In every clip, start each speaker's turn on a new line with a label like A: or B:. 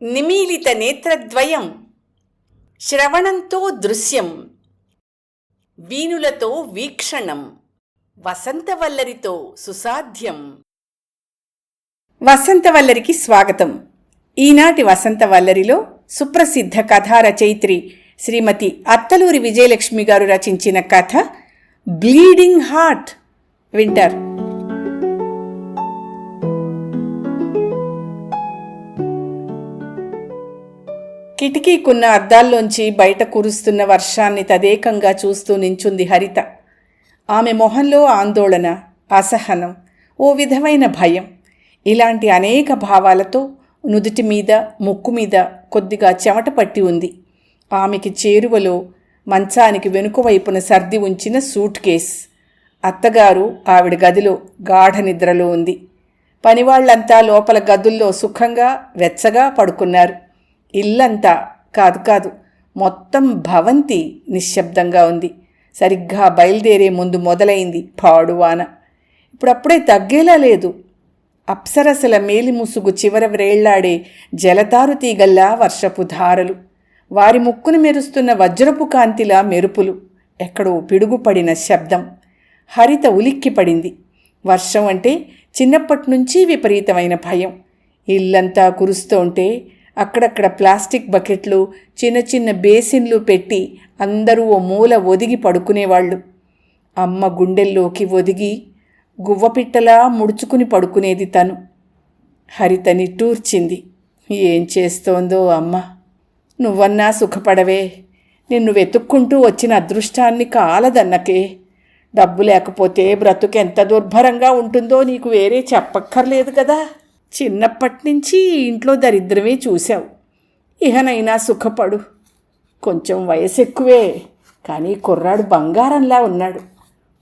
A: నిమీలిత నేత్రద్వయం, శ్రవణంతో దృశ్యం, వీణులతో వీక్షణం, వసంతవల్లరితో సుసాధ్యం. వసంతవల్లరికి స్వాగతం. ఈనాటి వసంతవల్లరిలో సుప్రసిద్ధ కథా రచయిత్రి శ్రీమతి అత్తలూరి విజయలక్ష్మి గారు రచించిన కథ బ్లీడింగ్ హార్ట్ వింటారు. కిటికీకున్న అద్దాల్లోంచి బయట కురుస్తున్న వర్షాన్ని తదేకంగా చూస్తూ నించుంది హరిత. ఆమె మొహంలో ఆందోళన, అసహనం, ఓ విధమైన భయం, ఇలాంటి అనేక భావాలతో నుదుటి మీద, ముక్కు మీద కొద్దిగా చెమట పట్టి ఉంది. ఆమెకి చేరువలో మంచానికి వెనుక వైపున సర్ది ఉంచిన సూట్ కేస్. అత్తగారు ఆవిడ గదిలో గాఢ నిద్రలో ఉంది. పనివాళ్లంతా లోపల గదుల్లో సుఖంగా వెచ్చగా పడుకున్నారు. ఇల్లంతా కాదు మొత్తం భవంతి నిశ్శబ్దంగా ఉంది. సరిగ్గా బయలుదేరే ముందు మొదలైంది పాడువాన. ఇప్పుడప్పుడే తగ్గేలా లేదు. అప్సరసల మేలిముసుగు చివర వ్రేళ్లాడే జలతారు తీగల్లా వర్షపు ధారలు, వారి ముక్కును మెరుస్తున్న వజ్రపు కాంతిలా మెరుపులు, ఎక్కడో పిడుగుపడిన శబ్దం. హరిత ఉలిక్కిపడింది. వర్షం అంటే చిన్నప్పటినుంచి విపరీతమైన భయం. ఇల్లంతా కురుస్తుంటే అక్కడక్కడ ప్లాస్టిక్ బకెట్లు, చిన్న చిన్న బేసిన్లు పెట్టి అందరూ ఓ మూల ఒదిగి పడుకునేవాళ్ళు. అమ్మ గుండెల్లోకి ఒదిగి గువ్వపిట్టలా ముడుచుకుని పడుకునేది తను. హరిత నిట్టూర్చింది. ఏం చేస్తోందో అమ్మ. నువ్వన్నా సుఖపడవే. నిన్ను వెతుక్కుంటూ వచ్చిన అదృష్టాన్ని కాలదన్నకే. డబ్బు లేకపోతే బ్రతుకెంత దుర్భరంగా ఉంటుందో నీకు వేరే చెప్పక్కర్లేదు కదా. చిన్నప్పటినుంచి ఇంట్లో దరిద్రమే చూశావు. ఇహనైనా సుఖపడు. కొంచెం వయసు ఎక్కువే, కానీ కుర్రాడు బంగారంలా ఉన్నాడు.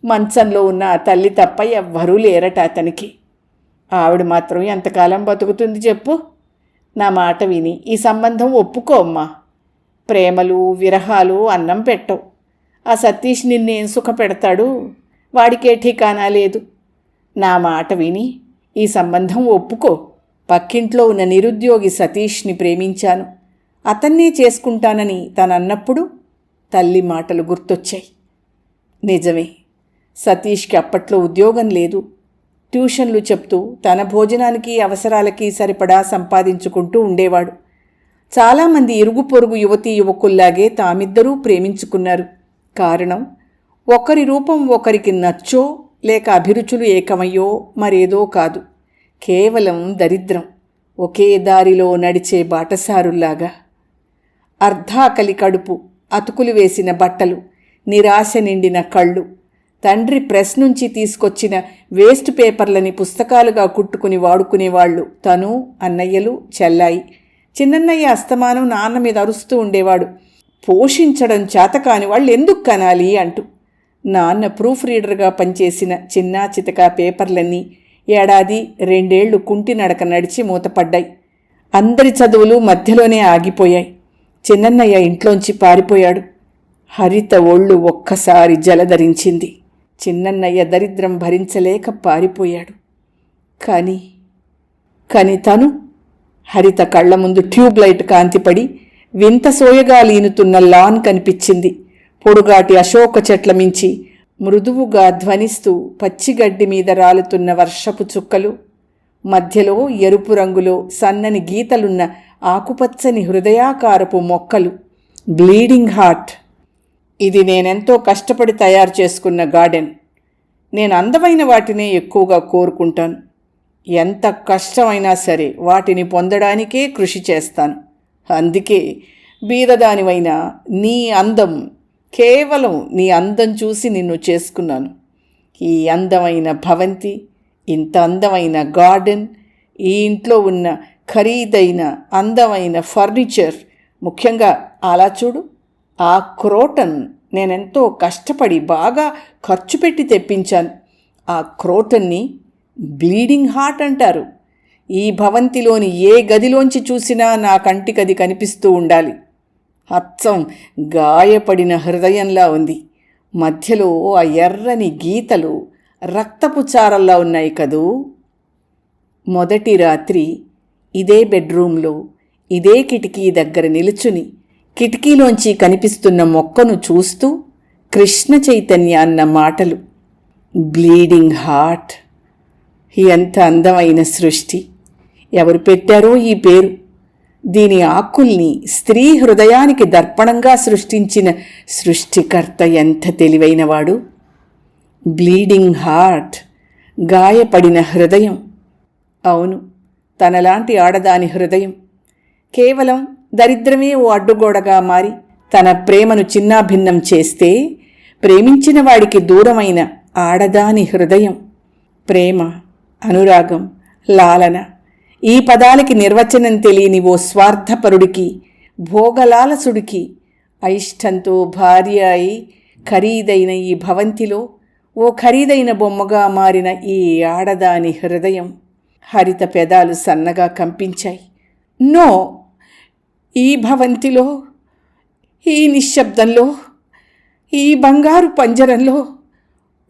A: మంచంలో ఉన్న ఆ తల్లి తప్ప ఎవ్వరూ లేరట అతనికి. ఆవిడ మాత్రం ఎంతకాలం బతుకుతుంది చెప్పు? నా మాట విని ఈ సంబంధం ఒప్పుకోమ్మా. ప్రేమలు విరహాలు అన్నం పెట్టవు. ఆ సతీష్ నిన్నేం సుఖ పెడతాడు? వాడికే ఠికానా లేదు. నా మాట విని ఈ సంబంధం ఒప్పుకో. పక్కింట్లో ఉన్న నిరుద్యోగి సతీష్ని ప్రేమించాను, అతన్నే చేసుకుంటానని తనన్నప్పుడు తల్లి మాటలు గుర్తొచ్చాయి. నిజమే, సతీష్కి అప్పట్లో ఉద్యోగం లేదు. ట్యూషన్లు చెప్తూ తన భోజనానికి అవసరాలకి సరిపడా సంపాదించుకుంటూ ఉండేవాడు. చాలామంది ఇరుగు పొరుగు యువతీ యువకుల్లాగే తామిద్దరూ ప్రేమించుకున్నారు. కారణం, ఒకరి రూపం ఒకరికి నచ్చో లేక అభిరుచులు ఏకమయ్యో మరేదో కాదు. కేవలం దరిద్రం. ఒకే దారిలో నడిచే బాటసారుల్లాగా. అర్ధాకలి కడుపు, అతుకులు వేసిన బట్టలు, నిరాశ నిండిన కళ్ళు, తండ్రి ప్రెస్ నుంచి తీసుకొచ్చిన వేస్ట్ పేపర్లని పుస్తకాలుగా కుట్టుకుని వాడుకునేవాళ్ళు తను, అన్నయ్యలు, చెల్లాయి. చిన్నన్నయ్య అస్తమానం నాన్న మీద అరుస్తూ ఉండేవాడు, పోషించడం చేతకాని వాళ్ళు ఎందుకు కనాలి అంటూ. నాన్న ప్రూఫ్ రీడర్గా పనిచేసిన చిన్నా చితకా పేపర్లన్నీ ఏడాది రెండేళ్లు కుంటి నడక నడిచి మూతపడ్డాయి. అందరి చదువులు మధ్యలోనే ఆగిపోయాయి. చిన్నన్నయ్య ఇంట్లోంచి పారిపోయాడు. హరిత ఒళ్ళు ఒక్కసారి జలధరించింది. చిన్నన్నయ్య దరిద్రం భరించలేక పారిపోయాడు. కానీ తను? హరిత కళ్ల ముందు ట్యూబ్లైట్ కాంతిపడి వింత సోయగా లీనుతున్న లాన్ కనిపించింది. పొడుగాటి అశోక చెట్ల మించి మృదువుగా ధ్వనిస్తూ పచ్చిగడ్డి మీద రాలుతున్న వర్షపు చుక్కలు, మధ్యలో ఎరుపు రంగులో సన్నని గీతలున్న ఆకుపచ్చని హృదయాకారపు మొక్కలు. Bleeding heart. ఇది నేనెంతో కష్టపడి తయారు చేసుకున్న గార్డెన్. నేను అందమైన వాటినే ఎక్కువగా కోరుకుంటాను. ఎంత కష్టమైనా సరే వాటిని పొందడానికే కృషి చేస్తాను. అందుకే బీదదానివైన నీ అందం, కేవలం నీ అందం చూసి నిన్ను చేసుకున్నాను. ఈ అందమైన భవంతి, ఇంత అందమైన గార్డెన్, ఈ ఇంట్లో ఉన్న ఖరీదైన అందమైన ఫర్నిచర్, ముఖ్యంగా అలా చూడు, ఆ క్రోటన్ నేనెంతో కష్టపడి బాగా ఖర్చు పెట్టి తెప్పించాను. ఆ క్రోటన్ని బ్లీడింగ్ హార్ట్ అంటారు. ఈ భవంతిలోని ఏ గదిలోంచి చూసినా నా కంటికది కనిపిస్తూ ఉండాలి. అచ్చం గాయపడిన హృదయంలా ఉంది. మధ్యలో ఆ ఎర్రని గీతలు రక్తపు చారల్లా ఉన్నాయి కదూ. మొదటి రాత్రి ఇదే బెడ్రూమ్లో ఇదే కిటికీ దగ్గర నిలుచుని కిటికీలోంచి కనిపిస్తున్న మొక్కను చూస్తూ కృష్ణ చైతన్య అన్న మాటలు. Bleeding heart. ఎంత అందమైన సృష్టి! ఎవరు పెట్టారో ఈ పేరు? దీని ఆకుల్ని స్త్రీ హృదయానికి దర్పణంగా సృష్టించిన సృష్టికర్త ఎంత తెలివైనవాడు! బ్లీడింగ్ హార్ట్, గాయపడిన హృదయం. అవును, తనలాంటి ఆడదాని హృదయం. కేవలం దరిద్రమే ఓ అడ్డుగోడగా మారి తన ప్రేమను చిన్నాభిన్నం చేస్తే ప్రేమించిన వాడికి దూరమైన ఆడదాని హృదయం. ప్రేమ, అనురాగం, లాలన, ఈ పదాలకి నిర్వచనం తెలియని ఓ స్వార్థపరుడికి, భోగలాలసుడికి అయిష్టంతో భార్య అయి ఖరీదైన ఈ భవంతిలో ఓ ఖరీదైన బొమ్మగా మారిన ఈ ఆడదాని హృదయం. హరిత పెదాలు సన్నగా కంపించాయి. నో, ఈ భవంతిలో, ఈ నిశ్శబ్దంలో, ఈ బంగారు పంజరంలో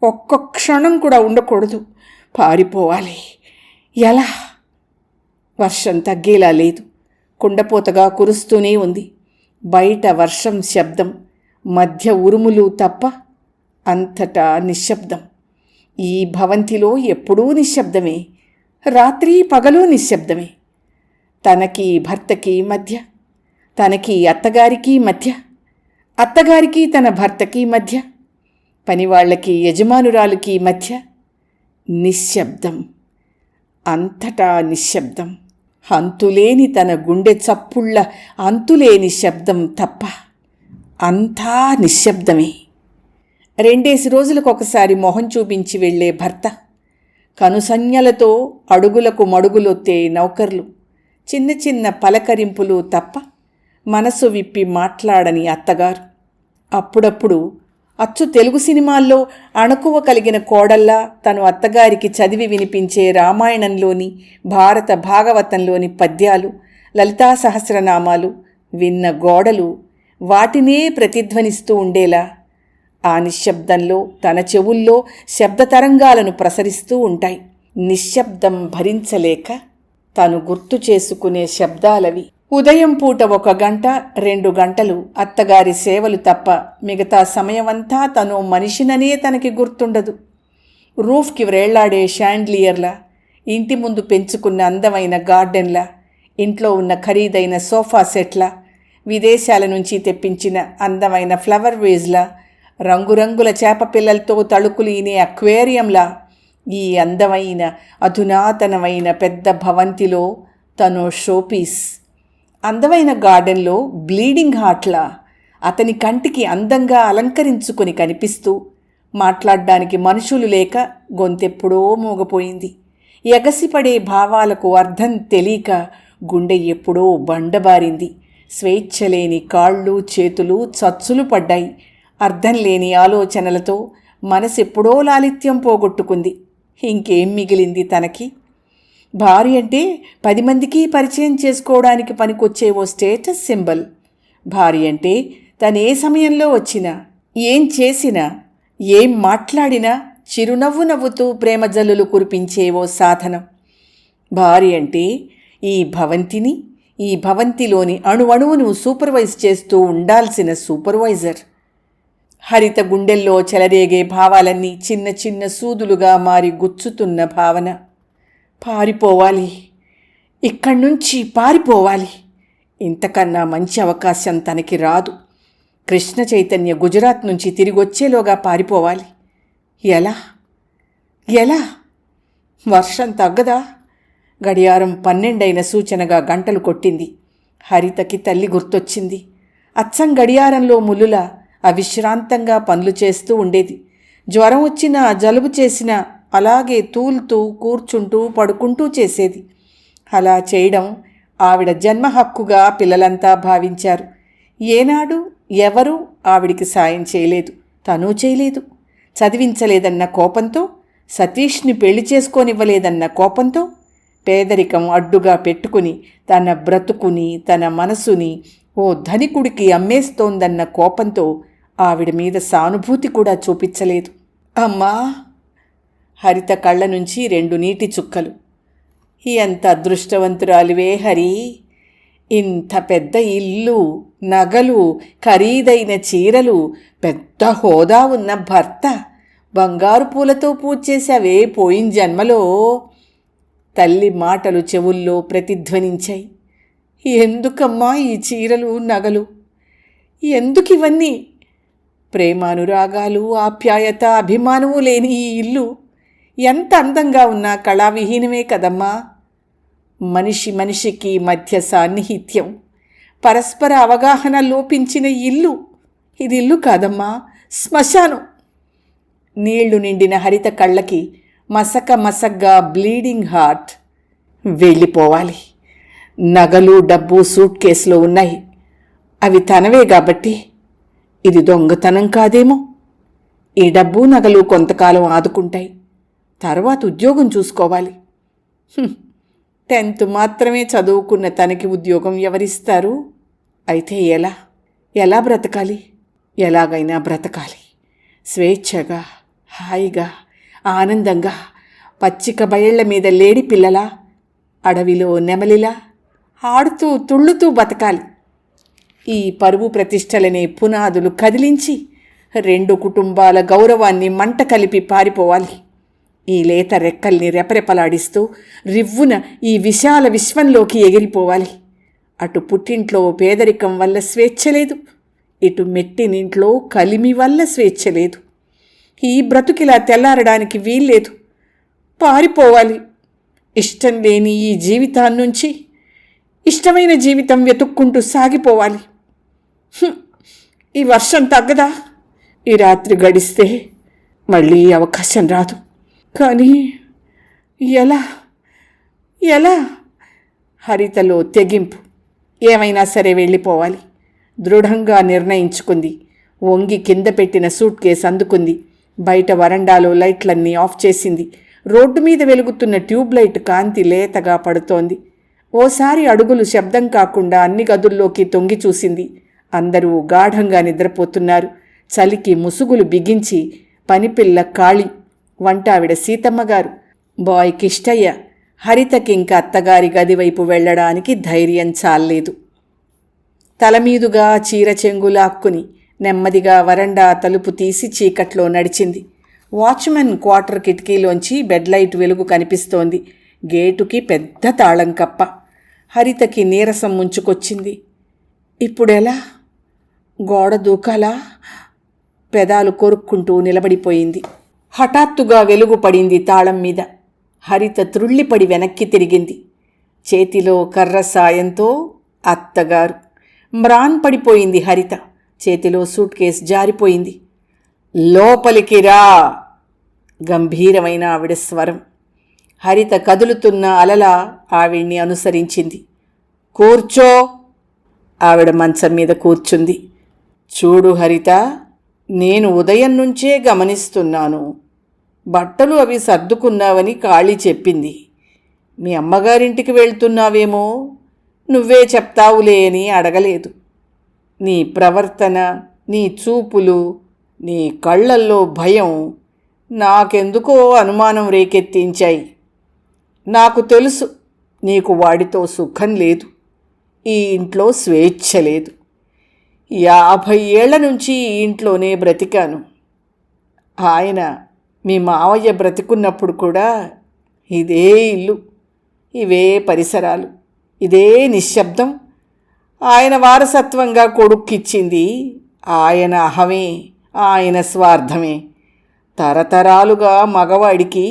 A: ఒక్క క్షణం కూడా ఉండకూడదు. పారిపోవాలి. ఎలా? వర్షం తగ్గేలా లేదు. కుండపోతగా కురుస్తూనే ఉంది. బయట వర్షం శబ్దం, మధ్య ఉరుములు తప్ప అంతటా నిశ్శబ్దం. ఈ భవంతిలో ఎప్పుడూ నిశ్శబ్దమే. రాత్రి పగలు నిశ్శబ్దమే. తనకి భర్తకి మధ్య, తనకి అత్తగారికి మధ్య, అత్తగారికి తన భర్తకి మధ్య, పనివాళ్లకి యజమానురాలుకి మధ్య నిశ్శబ్దం. అంతటా నిశ్శబ్దం. అంతులేని తన గుండె చప్పుళ్ళ అంతులేని శబ్దం తప్ప అంతా నిశ్శబ్దమే. 2 రోజులకొకసారి మొహం చూపించి వెళ్లే భర్త, కనుసంజ్ఞలతో అడుగులకు మడుగులొత్తే నౌకర్లు, చిన్న చిన్న పలకరింపులు తప్ప మనసు విప్పి మాట్లాడని అత్తగారు. అప్పుడప్పుడు అచ్చు తెలుగు సినిమాల్లో అణకువ కలిగిన కోడల్లా తను అత్తగారికి చదివి వినిపించే రామాయణంలోని, భారత భాగవతంలోని పద్యాలు, లలితా సహస్రనామాలు విన్న గోడలు వాటినే ప్రతిధ్వనిస్తూ ఉండేలా ఆ నిశ్శబ్దంలో తన చెవుల్లో శబ్దతరంగాలను ప్రసరిస్తూ ఉంటాయి. నిశ్శబ్దం భరించలేక తను గుర్తు చేసుకునే శబ్దాలవి. ఉదయం పూట 1 గంట 2 గంటలు అత్తగారి సేవలు తప్ప మిగతా సమయమంతా తను మనిషిననే తనకి గుర్తుండదు. రూఫ్కి వ్రేళ్లాడే షాండ్లియర్లా, ఇంటి ముందు పెంచుకున్న అందమైన గార్డెన్లా, ఇంట్లో ఉన్న ఖరీదైన సోఫా సెట్లా, విదేశాల నుంచి తెప్పించిన అందమైన ఫ్లవర్ వేజ్లా, రంగురంగుల చేప పిల్లలతో తళుకులు ఈనే అక్వేరియంలా ఈ అందమైన అధునాతనమైన పెద్ద భవంతిలో తను షోపీస్. అందమైన గార్డెన్లో బ్లీడింగ్ హార్ట్లా అతని కంటికి అందంగా అలంకరించుకొని కనిపిస్తూ, మాట్లాడ్డానికి మనుషులు లేక గొంతెప్పుడో మూగపోయింది. ఎగసిపడే భావాలకు అర్థం తెలియక గుండె ఎప్పుడో బండబారింది. స్వేచ్ఛలేని కాళ్ళు చేతులు చచ్చులు పడ్డాయి. అర్థం లేని ఆలోచనలతో మనసెప్పుడో లాలిత్యం పోగొట్టుకుంది. ఇంకేం మిగిలింది తనకి? భార్య అంటే 10 మందికి పరిచయం చేసుకోవడానికి పనికొచ్చే ఓ స్టేటస్ సింబల్. భార్య అంటే తనే సమయంలో వచ్చినా, ఏం చేసినా, ఏం మాట్లాడినా చిరునవ్వు నవ్వుతూ ప్రేమ జల్లులు కురిపించే ఓ సాధనం. భార్య అంటే ఈ భవంతిని, ఈ భవంతిలోని అణువణువును సూపర్వైజ్ చేస్తూ ఉండాల్సిన సూపర్వైజర్. హరిత గుండెల్లో చెలరేగే భావాలన్నీ చిన్న చిన్న సూదులుగా మారి గుచ్చుతున్న భావన. పారిపోవాలి, ఇక్కడ్నుంచి పారిపోవాలి. ఇంతకన్నా మంచి అవకాశం తనకి రాదు. కృష్ణ చైతన్య గుజరాత్ నుంచి తిరిగొచ్చేలోగా పారిపోవాలి. ఎలా? ఎలా? వర్షం తగ్గదా? గడియారం 12 సూచనగా గంటలు కొట్టింది. హరితకి తల్లి గుర్తొచ్చింది. అచ్చం గడియారంలో ముల్లులా అవిశ్రాంతంగా పనులు చేస్తూ ఉండేది. జ్వరం వచ్చినా, జలుబు చేసినా అలాగే తూలుతూ కూర్చుంటూ పడుకుంటూ చేసేది. అలా చేయడం ఆవిడ జన్మ హక్కుగా పిల్లలంతా భావించారు. ఏనాడు ఎవరూ ఆవిడికి సాయం చేయలేదు. తనూ చేయలేదు. చదివించలేదన్న కోపంతో, సతీష్ని పెళ్లి చేసుకోనివ్వలేదన్న కోపంతో, పేదరికం అడ్డుగా పెట్టుకుని తన బ్రతుకుని, తన మనసుని ఓ ధనికుడికి అమ్మేస్తోందన్న కోపంతో ఆవిడ మీద సానుభూతి కూడా చూపించలేదు. అమ్మా! హరిత కళ్ళ నుంచి 2 నీటి చుక్కలు. ఎంత అదృష్టవంతురాలివే హరి! ఇంత పెద్ద ఇల్లు, నగలు, ఖరీదైన చీరలు, పెద్ద హోదా ఉన్న భర్త, బంగారు పూలతో పూజ చేసావే పోయిన జన్మలో. తల్లి మాటలు చెవుల్లో ప్రతిధ్వనించాయి. ఎందుకమ్మా ఈ చీరలు, నగలు? ఎందుకివన్నీ? ప్రేమానురాగాలు, ఆప్యాయత, అభిమానము లేని ఈ ఇల్లు ఎంత అందంగా ఉన్నా కళావిహీనమే కదమ్మా. మనిషి మనిషికి మధ్య సాన్నిహిత్యం, పరస్పర అవగాహన లోపించిన ఇల్లు. ఇది ఇల్లు కాదమ్మా, శ్మశానం. నీళ్లు నిండిన హరిత కళ్ళకి మసక మసగ్గా బ్లీడింగ్ హార్ట్. వెళ్ళిపోవాలి. నగలు, డబ్బు సూట్ కేసులో ఉన్నాయి. అవి తనవే కాబట్టి ఇది దొంగతనం కాదేమో. ఈ డబ్బు, నగలు కొంతకాలం ఆదుకుంటాయి. తర్వాత ఉద్యోగం చూసుకోవాలి. 10th మాత్రమే చదువుకున్న తనకి ఉద్యోగం ఎవరిస్తారు? అయితే ఎలా బ్రతకాలి? ఎలాగైనా బ్రతకాలి. స్వేచ్ఛగా, హాయిగా, ఆనందంగా, పచ్చిక బయళ్ల మీద లేడి పిల్లలా, అడవిలో నెమలిలా ఆడుతూ తుళ్ళుతూ బతకాలి. ఈ పరువు ప్రతిష్టలనే పునాదులు కదిలించి 2 కుటుంబాల గౌరవాన్ని మంట కలిపి పారిపోవాలి. ఈ లేత రెక్కల్ని రెపరెపలాడిస్తూ రివ్వున ఈ విశాల విశ్వంలోకి ఎగిరిపోవాలి. అటు పుట్టింట్లో పేదరికం వల్ల స్వేచ్ఛ లేదు, ఇటు మెట్టినింట్లో కలిమి వల్ల స్వేచ్ఛ లేదు. ఈ బ్రతుకిలా తెల్లారడానికి వీల్లేదు. పారిపోవాలి. ఇష్టం లేని ఈ జీవితాన్నుంచి ఇష్టమైన జీవితం వెతుక్కుంటూ సాగిపోవాలి. ఈ వర్షం తగ్గదా? ఈ రాత్రి గడిస్తే మళ్ళీ అవకాశం రాదు. కానీ ఎలా? హరితలో తెగింపు. ఏమైనా సరే వెళ్ళిపోవాలి. దృఢంగా నిర్ణయించుకుంది. వంగి కింద పెట్టిన సూట్ కేసు అందుకుంది. బయట వరండాలో లైట్లన్నీ ఆఫ్ చేసింది. రోడ్డు మీద వెలుగుతున్న ట్యూబ్లైట్ కాంతి లేతగా పడుతోంది. ఓసారి అడుగులు శబ్దం కాకుండా అన్ని గదుల్లోకి తొంగి చూసింది. అందరూ గాఢంగా నిద్రపోతున్నారు. చలికి ముసుగులు బిగించి పనిపిల్ల కాళి, వంటావిడ సీతమ్మగారు, బాయ్ కిష్టయ్య, హరితకింక అత్తగారి గదివైపు వెళ్లడానికి ధైర్యం చాల్లేదు. తలమీదుగా చీర చెంగు లాక్కుని నెమ్మదిగా వరండా తలుపు తీసి చీకట్లో నడిచింది. వాచ్మెన్ క్వార్టర్ కిటికీలోంచి బెడ్లైట్ వెలుగు కనిపిస్తోంది. గేటుకి పెద్ద తాళం కప్ప. హరితకి నీరసం ముంచుకొచ్చింది. ఇప్పుడెలా? గోడ దూకాలా? పెదాలు కొరుక్కుంటూ నిలబడిపోయింది. హఠాత్తుగా వెలుగు పడింది తాళం మీద. హరిత త్రుళ్ళిపడి వెనక్కి తిరిగింది. చేతిలో కర్ర సాయంతో అత్తగారు. మ్రాన్ పడిపోయింది హరిత. చేతిలో సూట్ కేసు జారిపోయింది. లోపలికి రా! గంభీరమైన ఆవిడ స్వరం. హరిత కదులుతున్న అలలా ఆవిడ్ని అనుసరించింది. కూర్చో! ఆవిడ మంచం మీద కూర్చుంది. చూడు హరిత, నేను ఉదయం నుంచే గమనిస్తున్నాను. బట్టలు అవి సర్దుకున్నావని కాళీ చెప్పింది. మీ అమ్మగారింటికి వెళ్తున్నావేమో, నువ్వే చెప్తావులే అని అడగలేదు. నీ ప్రవర్తన, నీ చూపులు, నీ కళ్ళల్లో భయం నాకెందుకో అనుమానం రేకెత్తించాయి. నాకు తెలుసు నీకు వాడితో సుఖం లేదు, ఈ ఇంట్లో స్వేచ్ఛ లేదు. 50 ఏళ్ల నుంచి ఈ ఇంట్లోనే బ్రతికాను. ఆయన, మీ మావయ్య బ్రతికున్నప్పుడు కూడా ఇదే ఇల్లు, ఇవే పరిసరాలు, ఇదే నిశ్శబ్దం. ఆయన వారసత్వంగా కొడుక్కిచ్చింది ఆయన అహమే, ఆయన స్వార్థమే. తరతరాలుగా మగవాడికి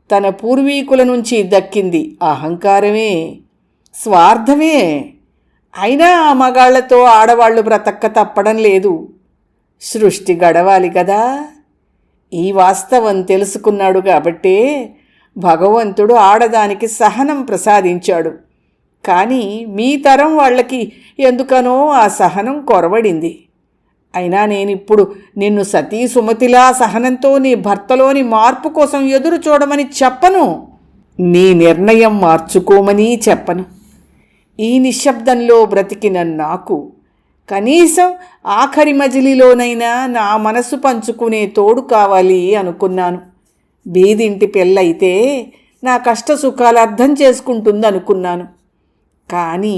A: తన పూర్వీకుల నుంచి దక్కింది అహంకారమే, స్వార్థమే. అయినా ఆ మగాళ్లతో ఆడవాళ్లు బ్రతక్క తప్పడం లేదు. సృష్టి గడవాలి కదా. ఈ వాస్తవం తెలుసుకున్నాడు కాబట్టే భగవంతుడు ఆడదానికి సహనం ప్రసాదించాడు. కానీ మీ తరం వాళ్ళకి ఎందుకనో ఆ సహనం కొరవడింది. అయినా నేనిప్పుడు నిన్ను సతీ సుమతిలా సహనంతో నీ భర్తలోని మార్పు కోసం ఎదురు చూడమని చెప్పను. నీ నిర్ణయం మార్చుకోమని చెప్పను. ఈ నిశ్శబ్దంలో బ్రతికిన నాకు కనీసం ఆఖరి మజిలీలోనైనా నా మనసు పంచుకునే తోడు కావాలి అనుకున్నాను. బీదింటి పెళ్ళైతే నా కష్ట సుఖాలు అర్థం చేసుకుంటుందనుకున్నాను. కానీ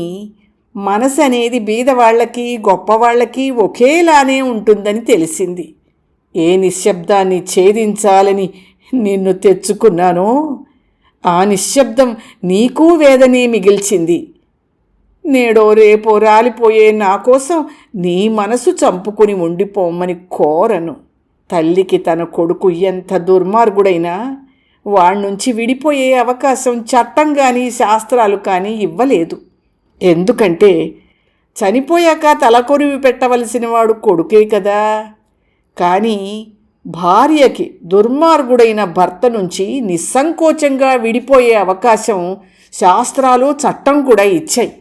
A: మనసు అనేది బీదవాళ్లకి గొప్పవాళ్లకి ఒకేలానే ఉంటుందని తెలిసింది. ఏ నిశ్శబ్దాన్ని ఛేదించాలని నిన్ను తెచ్చుకున్నానో ఆ నిశ్శబ్దం నీకూ వేదనే మిగిల్చింది. నేడో రేపో రాలిపోయే నా కోసం నీ మనసు చంపుకుని ఉండిపోమ్మని కోరను. తల్లికి తన కొడుకు ఎంత దుర్మార్గుడైనా వాణ్ణుంచి విడిపోయే అవకాశం చట్టం కానీ శాస్త్రాలు కానీ ఇవ్వలేదు. ఎందుకంటే చనిపోయాక తలకొరివి పెట్టవలసిన వాడు కొడుకే కదా. కానీ భార్యకి దుర్మార్గుడైన భర్త నుంచి నిస్సంకోచంగా విడిపోయే అవకాశం శాస్త్రాలు చట్టం కూడా ఇచ్చాయి.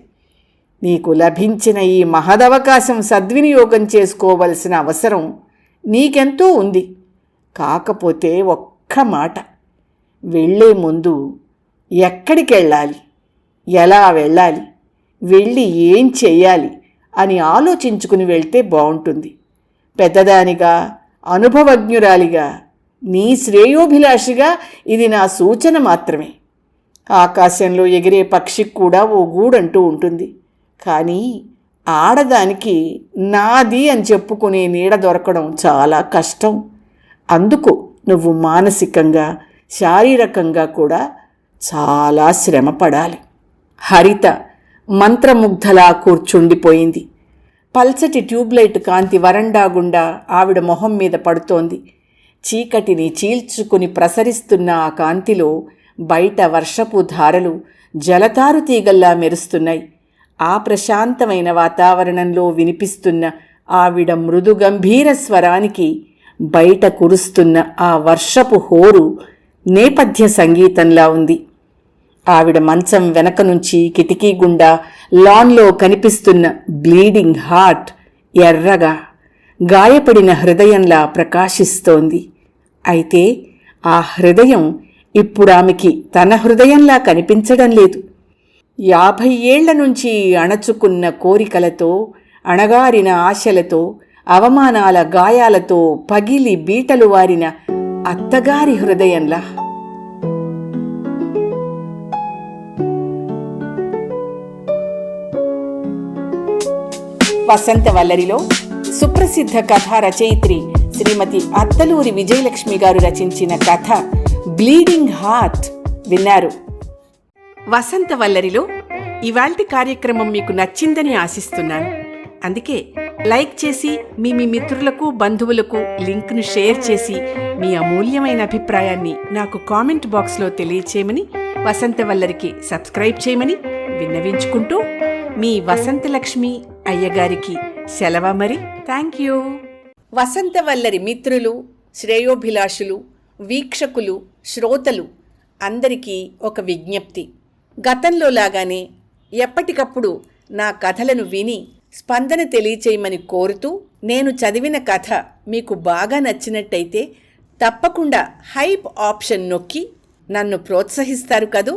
A: నీకు లభించిన ఈ మహదవకాశం సద్వినియోగం చేసుకోవలసిన అవసరం నీకెంతో ఉంది. కాకపోతే ఒక్క మాట, వెళ్ళే ముందు ఎక్కడికి వెళ్ళాలి, ఎలా వెళ్ళాలి, వెళ్ళి ఏం చెయ్యాలి అని ఆలోచించుకుని వెళ్తే బాగుంటుంది. పెద్దదానిగా అనుభవజ్ఞురాలిగా నీ శ్రేయోభిలాషిగా ఇది నా సూచన మాత్రమే. ఆకాశంలో ఎగిరే పక్షికి కూడా ఓ గూడంటూ ఉంటుంది. కానీ ఆడదానికి నాది అని చెప్పుకునే నీడ దొరకడం చాలా కష్టం. అందుకు నువ్వు మానసికంగా శారీరకంగా కూడా చాలా శ్రమ పడాలి. హరిత మంత్రముగ్ధలా కూర్చుండిపోయింది. పల్చటి ట్యూబ్లైట్ కాంతి వరండా గుండా ఆవిడ మొహం మీద పడుతోంది. చీకటిని చీల్చుకుని ప్రసరిస్తున్న ఆ కాంతిలో బయట వర్షపు ధారలు జలతారు తీగల్లా మెరుస్తున్నాయి. ఆ ప్రశాంతమైన వాతావరణంలో వినిపిస్తున్న ఆవిడ మృదు గంభీర స్వరానికి బయట కురుస్తున్న ఆ వర్షపు హోరు నేపథ్య సంగీతంలా ఉంది. ఆవిడ మంచం వెనక నుంచి కిటికీ గుండా లాన్లో కనిపిస్తున్న బ్లీడింగ్ హార్ట్ ఎర్రగా గాయపడిన హృదయంలా ప్రకాశిస్తోంది. అయితే ఆ హృదయం ఇప్పుడు ఆమెకి తన హృదయంలా కనిపించడం లేదు. 50 ఏళ్ల నుంచి అణచుకున్న కోరికలతో, అణగారిన ఆశలతో, అవమానాల గాయాలతో పగిలి బీటలు వారిన అత్తగారి హృదయంలా. వసంతవల్లరిలో సుప్రసిద్ధ కథా రచయిత్రి శ్రీమతి అత్తలూరి విజయలక్ష్మి గారు రచించిన కథ బ్లీడింగ్ హార్ట్ విన్నారు. వసంతవల్లరిలో ఇవాల్టి కార్యక్రమం మీకు నచ్చిందని ఆశిస్తున్నాను. అందుకే లైక్ చేసి మీ మిత్రులకు బంధువులకు లింక్ను షేర్ చేసి మీ అమూల్యమైన అభిప్రాయాన్ని నాకు కామెంట్ బాక్స్లో తెలియచేయమని, వసంతవల్లరికి సబ్స్క్రైబ్ చేయమని విన్నవించుకుంటూ మీ వసంతలక్ష్మి అయ్యగారికి సెలవు మరి. Thank you. వసంతవల్లరి మిత్రులు, శ్రేయోభిలాషులు, వీక్షకులు, శ్రోతలు అందరికీ ఒక విజ్ఞప్తి. గతంలో లాగానే ఎప్పటికప్పుడు నా కథలను విని స్పందన తెలియచేయమని కోరుతూ, నేను చదివిన కథ మీకు బాగా నచ్చినట్టయితే తప్పకుండా హైప్ ఆప్షన్ నొక్కి నన్ను ప్రోత్సహిస్తారు కదూ.